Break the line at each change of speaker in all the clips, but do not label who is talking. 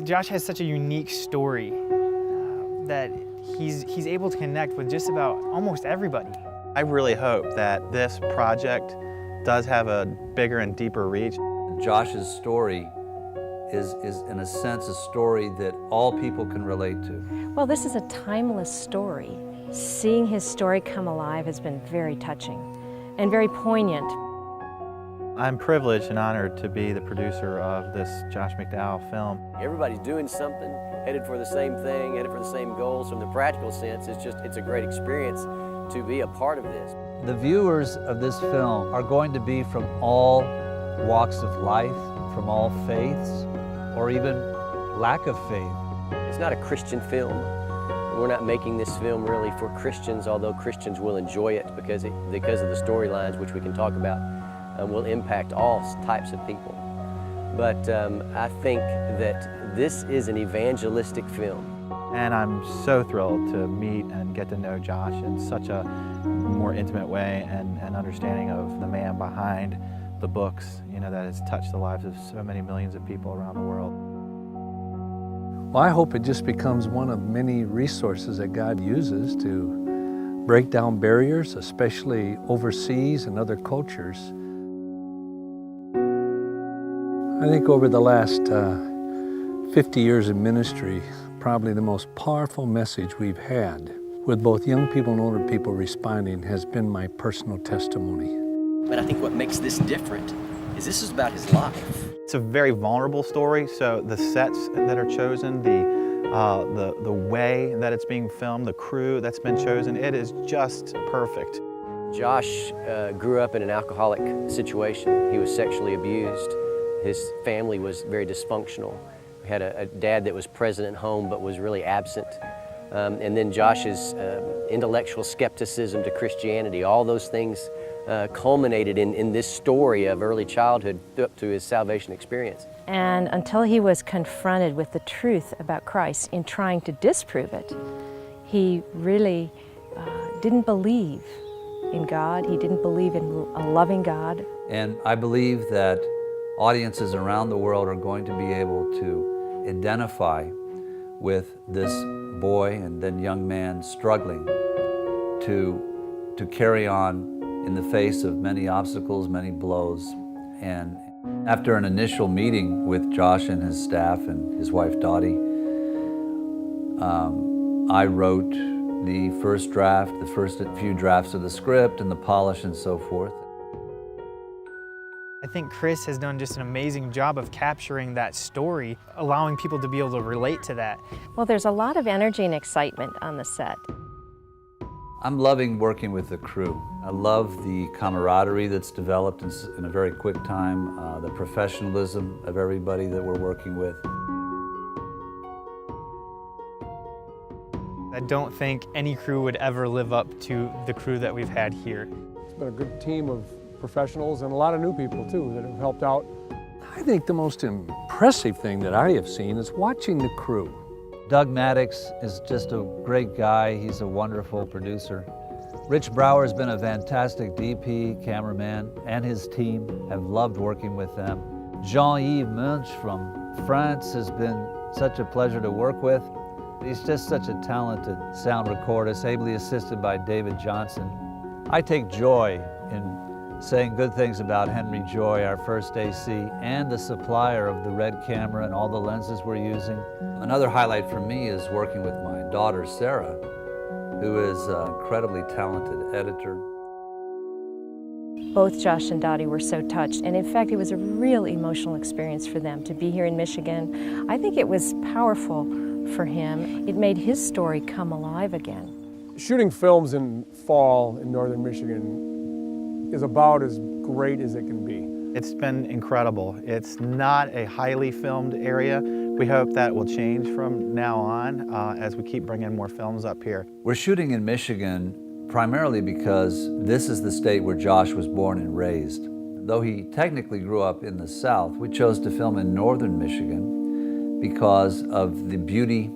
Josh has such a unique story that he's able to connect with just about almost everybody.
I really hope that this project does have a bigger and deeper reach.
Josh's story is in a sense a story that all people can relate to.
Well, this is a timeless story. Seeing his story come alive has been very touching and very poignant.
I'm privileged and honored to be the producer of this Josh McDowell film.
Everybody's doing something, headed for the same thing, headed for the same goals. From the practical sense, it's a great experience to be a part of this.
The viewers of this film are going to be from all walks of life, from all faiths, or even lack of faith.
It's not a Christian film. We're not making this film really for Christians, although Christians will enjoy it because of the storylines, which we can talk about, will impact all types of people. But I think that this is an evangelistic film.
And I'm so thrilled to meet and get to know Josh in such a more intimate way and understanding of the man behind the books, you know, that has touched the lives of so many millions of people around the world.
Well, I hope it just becomes one of many resources that God uses to break down barriers, especially overseas and other cultures. I think over the last 50 years in ministry, probably the most powerful message we've had with both young people and older people responding has been my personal testimony.
But I think what makes this different is this is about his life.
It's a very vulnerable story, so the sets that are chosen, the way that it's being filmed, the crew that's been chosen, it is just perfect.
Josh grew up in an alcoholic situation. He was sexually abused. His family was very dysfunctional. We had a dad that was present at home but was really absent. And then Josh's intellectual skepticism to Christianity, all those things culminated in this story of early childhood up to his salvation experience.
And until he was confronted with the truth about Christ in trying to disprove it, he really didn't believe in God. He didn't believe in a loving God.
And I believe that audiences around the world are going to be able to identify with this boy and then young man struggling to carry on in the face of many obstacles, many blows. And after an initial meeting with Josh and his staff and his wife Dottie, I wrote the first draft, the first few drafts of the script and the polish and so forth.
I think Chris has done just an amazing job of capturing that story, allowing people to be able to relate to that.
Well, there's a lot of energy and excitement on the set.
I'm loving working with the crew. I love the camaraderie that's developed in a very quick time, the professionalism of everybody that we're working with.
I don't think any crew would ever live up to the crew that we've had here.
It's been a good team of professionals and a lot of new people too that have helped out.
I think the most impressive thing that I have seen is watching the crew.
Doug Maddox is just a great guy. He's a wonderful producer. Rich Brower has been a fantastic DP, cameraman, and his team have loved working with them. Jean-Yves Munch from France has been such a pleasure to work with. He's just such a talented sound recordist, ably assisted by David Johnson. I take joy in saying good things about Henry Joy, our first AC, and the supplier of the red camera and all the lenses we're using. Another highlight for me is working with my daughter, Sarah, who is an incredibly talented editor.
Both Josh and Dottie were so touched, and in fact, it was a real emotional experience for them to be here in Michigan. I think it was powerful for him. It made his story come alive again.
Shooting films in fall in northern Michigan is about as great as it can be.
It's been incredible. It's not a highly filmed area. We hope that will change from now on as we keep bringing more films up here.
We're shooting in Michigan primarily because this is the state where Josh was born and raised. Though he technically grew up in the South, we chose to film in northern Michigan because of the beauty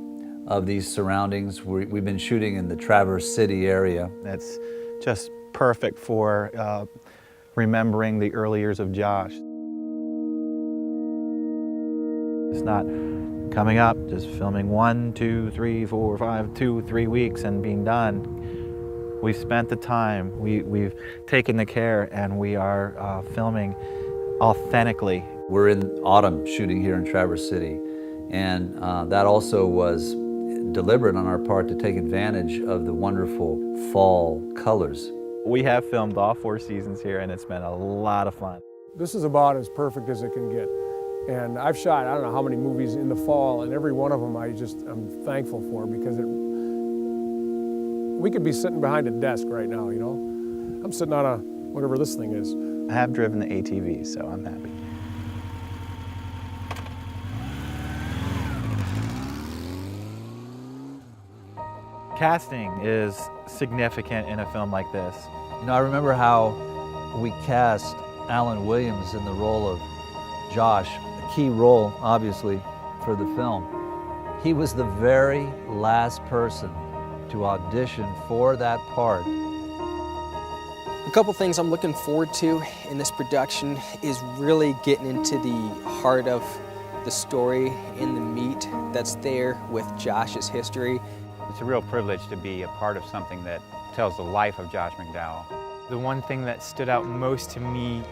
of these surroundings. We've been shooting in the Traverse City area.
It's just perfect for remembering the early years of Josh. It's not coming up, just filming 1, 2, 3, 4, 5, 2, 3 weeks and being done. We've spent the time, we've taken the care, and we are filming authentically.
We're in autumn shooting here in Traverse City, and that also was deliberate on our part to take advantage of the wonderful fall colors.
We have filmed all 4 seasons here, and it's been a lot of fun.
This is about as perfect as it can get. And I've shot, I don't know how many movies in the fall, and every one of them I'm thankful for, because we could be sitting behind a desk right now, you know? I'm sitting on whatever this thing is.
I have driven the ATV, so I'm happy. Casting is significant in a film like this.
You know, I remember how we cast Alan Williams in the role of Josh, a key role, obviously, for the film. He was the very last person to audition for that part.
A couple things I'm looking forward to in this production is really getting into the heart of the story and the meat that's there with Josh's history.
It's a real privilege to be a part of something that tells the life of Josh McDowell.
The one thing that stood out most to me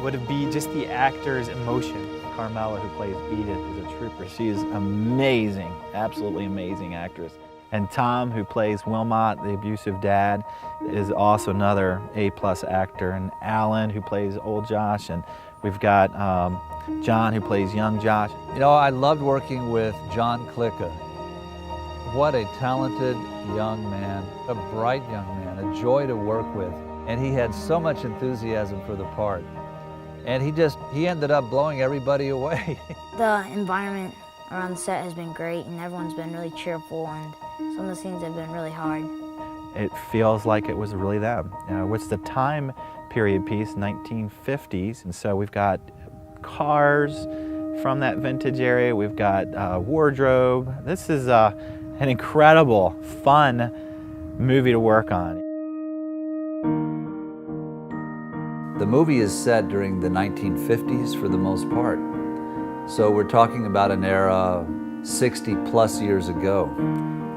would be just the actor's emotion.
Carmela, who plays Edith, is a trooper. She is amazing, absolutely amazing actress. And Tom, who plays Wilmot, the abusive dad, is also another A-plus actor. And Alan, who plays old Josh, and we've got John, who plays young Josh.
You know, I loved working with John Klicka. What a talented young man, a bright young man, a joy to work with. And he had so much enthusiasm for the part. And he ended up blowing everybody away.
The environment around the set has been great, and everyone's been really cheerful, and some of the scenes have been really hard.
It feels like it was really them. What's the time period piece, 1950s, and so we've got cars from that vintage area, we've got wardrobe. This is an incredible, fun movie to work on.
The movie is set during the 1950s for the most part. So we're talking about an era 60 plus years ago.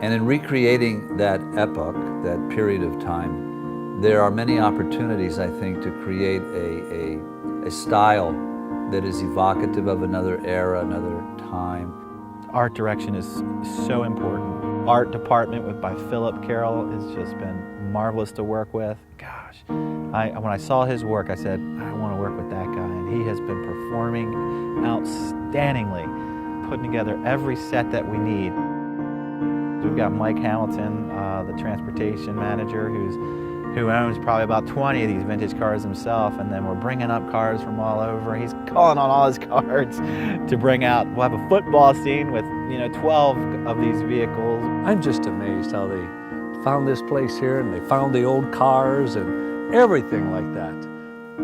And in recreating that epoch, that period of time, there are many opportunities, I think, to create a style that is evocative of another era, another time.
Art direction is so important. Art department by Philip Carroll has just been marvelous to work with. Gosh, when I saw his work, I said, I want to work with that guy. And he has been performing outstandingly, putting together every set that we need. We've got Mike Hamilton, the transportation manager, who owns probably about 20 of these vintage cars himself, and then we're bringing up cars from all over. He's calling on all his cards to bring out. We'll have a football scene with 12 of these vehicles.
I'm just amazed how they found this place here, and they found the old cars and everything like that.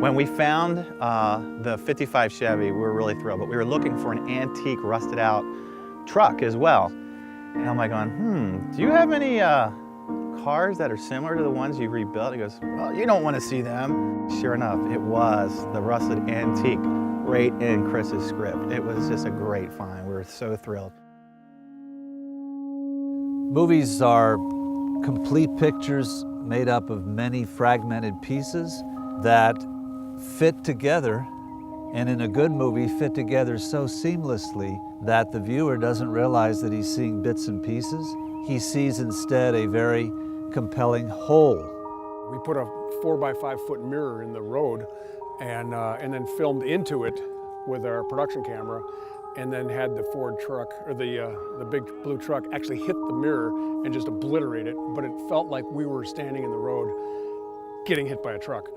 When we found the 55 Chevy, we were really thrilled, but we were looking for an antique, rusted out truck as well. And I'm like going, do you have any cars that are similar to the ones you rebuilt? He goes, well, you don't want to see them. Sure enough, it was the rusted antique right in Chris's script. It was just a great find. We were so thrilled.
Movies are complete pictures made up of many fragmented pieces that fit together, and in a good movie fit together so seamlessly that the viewer doesn't realize that he's seeing bits and pieces. He sees instead a very compelling whole.
We put a 4x5 foot mirror in the road and then filmed into it with our production camera, and then had the Ford truck, or the big blue truck, actually hit the mirror and just obliterate it, but it felt like we were standing in the road getting hit by a truck.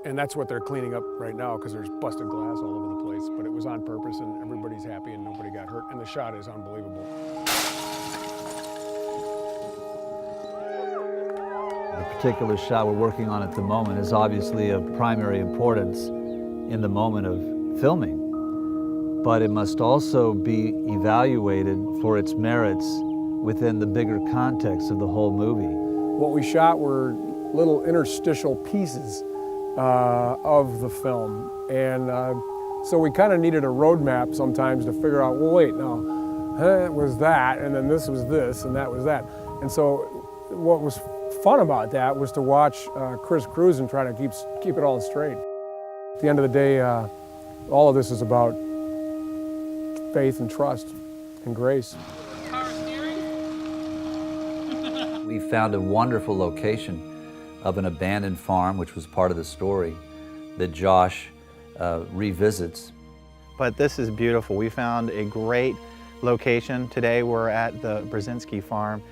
And that's what they're cleaning up right now, because there's busted glass all over the place, but it was on purpose, and everybody's happy and nobody got hurt, and the shot is unbelievable.
The particular shot we're working on at the moment is obviously of primary importance in the moment of filming, but it must also be evaluated for its merits within the bigger context of the whole movie.
What we shot were little interstitial pieces of the film, and So we kind of needed a roadmap sometimes to figure out, well, wait, no, it was that, and then this was this, and that was that. And so what was fun about that was to watch Chris Cruz and try to keep it all straight. At the end of the day, all of this is about faith and trust and grace.
We found a wonderful location of an abandoned farm, which was part of the story, that Josh revisits.
But this is beautiful. We found a great location. Today we're at the Brzezinski farm.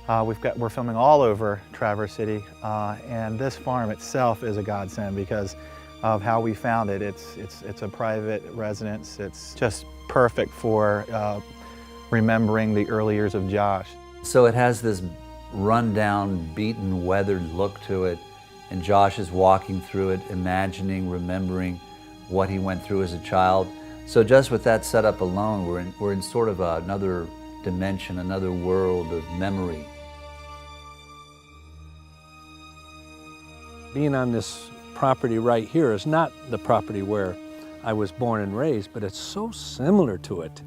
We're filming all over Traverse City, and this farm itself is a godsend because of how we found it. It's a private residence. It's just perfect for remembering the early years of Josh.
So it has this run-down, beaten, weathered look to it, and Josh is walking through it, imagining, remembering what he went through as a child. So just with that setup alone, we're in sort of another dimension, another world of memory.
Being on this property right here is not the property where I was born and raised, but it's so similar to it.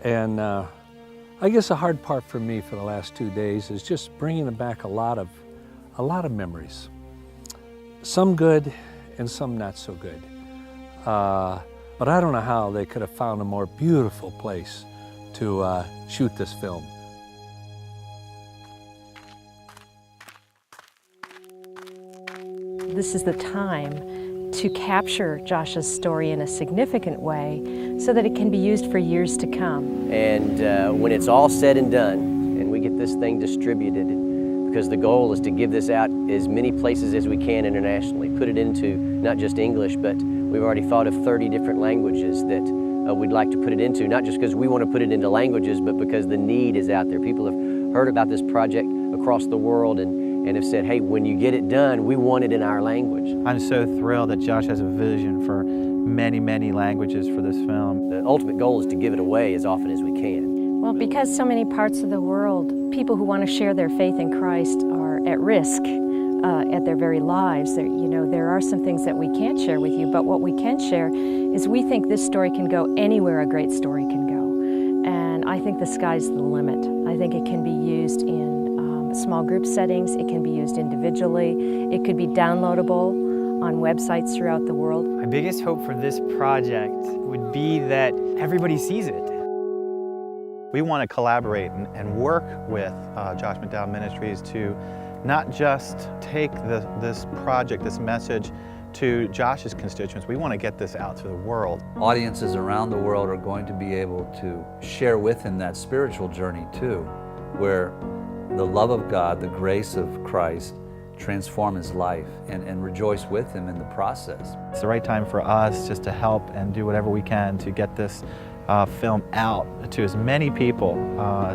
And I guess a hard part for me for the last 2 days is just bringing back a lot of memories. Some good and some not so good. But I don't know how they could have found a more beautiful place to shoot this film.
This is the time to capture Josh's story in a significant way so that it can be used for years to come.
And when it's all said and done, and we get this thing distributed, because the goal is to give this out as many places as we can internationally, put it into not just English, but we've already thought of 30 different languages that we'd like to put it into, not just because we want to put it into languages, but because the need is out there. People have heard about this project across the world and have said, hey, when you get it done, we want it in our language.
I'm so thrilled that Josh has a vision for many, many languages for this film.
The ultimate goal is to give it away as often as we can.
Well, because so many parts of the world, people who want to share their faith in Christ are at risk at their very lives. There are some things that we can't share with you, but what we can share is we think this story can go anywhere a great story can go. And I think the sky's the limit. I think it can be used in small group settings, it can be used individually, it could be downloadable on websites throughout the world.
My biggest hope for this project would be that everybody sees it.
We want to collaborate and work with Josh McDowell Ministries to not just take this project, this message, to Josh's constituents. We want to get this out to the world.
Audiences around the world are going to be able to share with him that spiritual journey too, where the love of God, the grace of Christ transform his life and rejoice with him in the process.
It's the right time for us just to help and do whatever we can to get this film out to as many people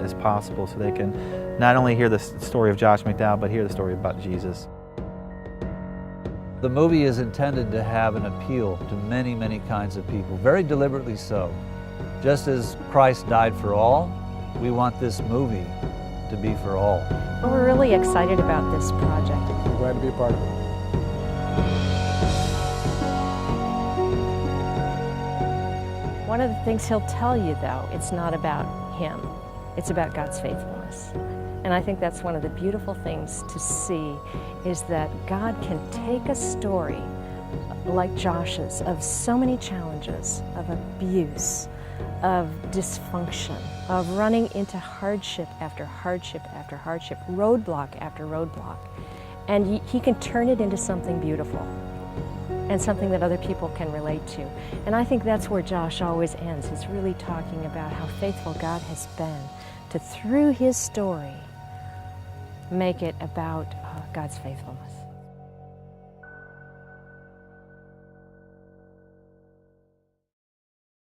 as possible so they can not only hear the story of Josh McDowell, but hear the story about Jesus.
The movie is intended to have an appeal to many, many kinds of people, very deliberately so. Just as Christ died for all, we want this movie to be for all.
Well, we're really excited about this project.
I'm glad to be a part of it.
One of the things he'll tell you, though, it's not about him. It's about God's faithfulness. And I think that's one of the beautiful things to see is that God can take a story like Josh's of so many challenges, of abuse, of dysfunction, of running into hardship after hardship after hardship, roadblock after roadblock. And he can turn it into something beautiful and something that other people can relate to. And I think that's where Josh always ends. He's really talking about how faithful God has been to, through his story, make it about God's faithfulness.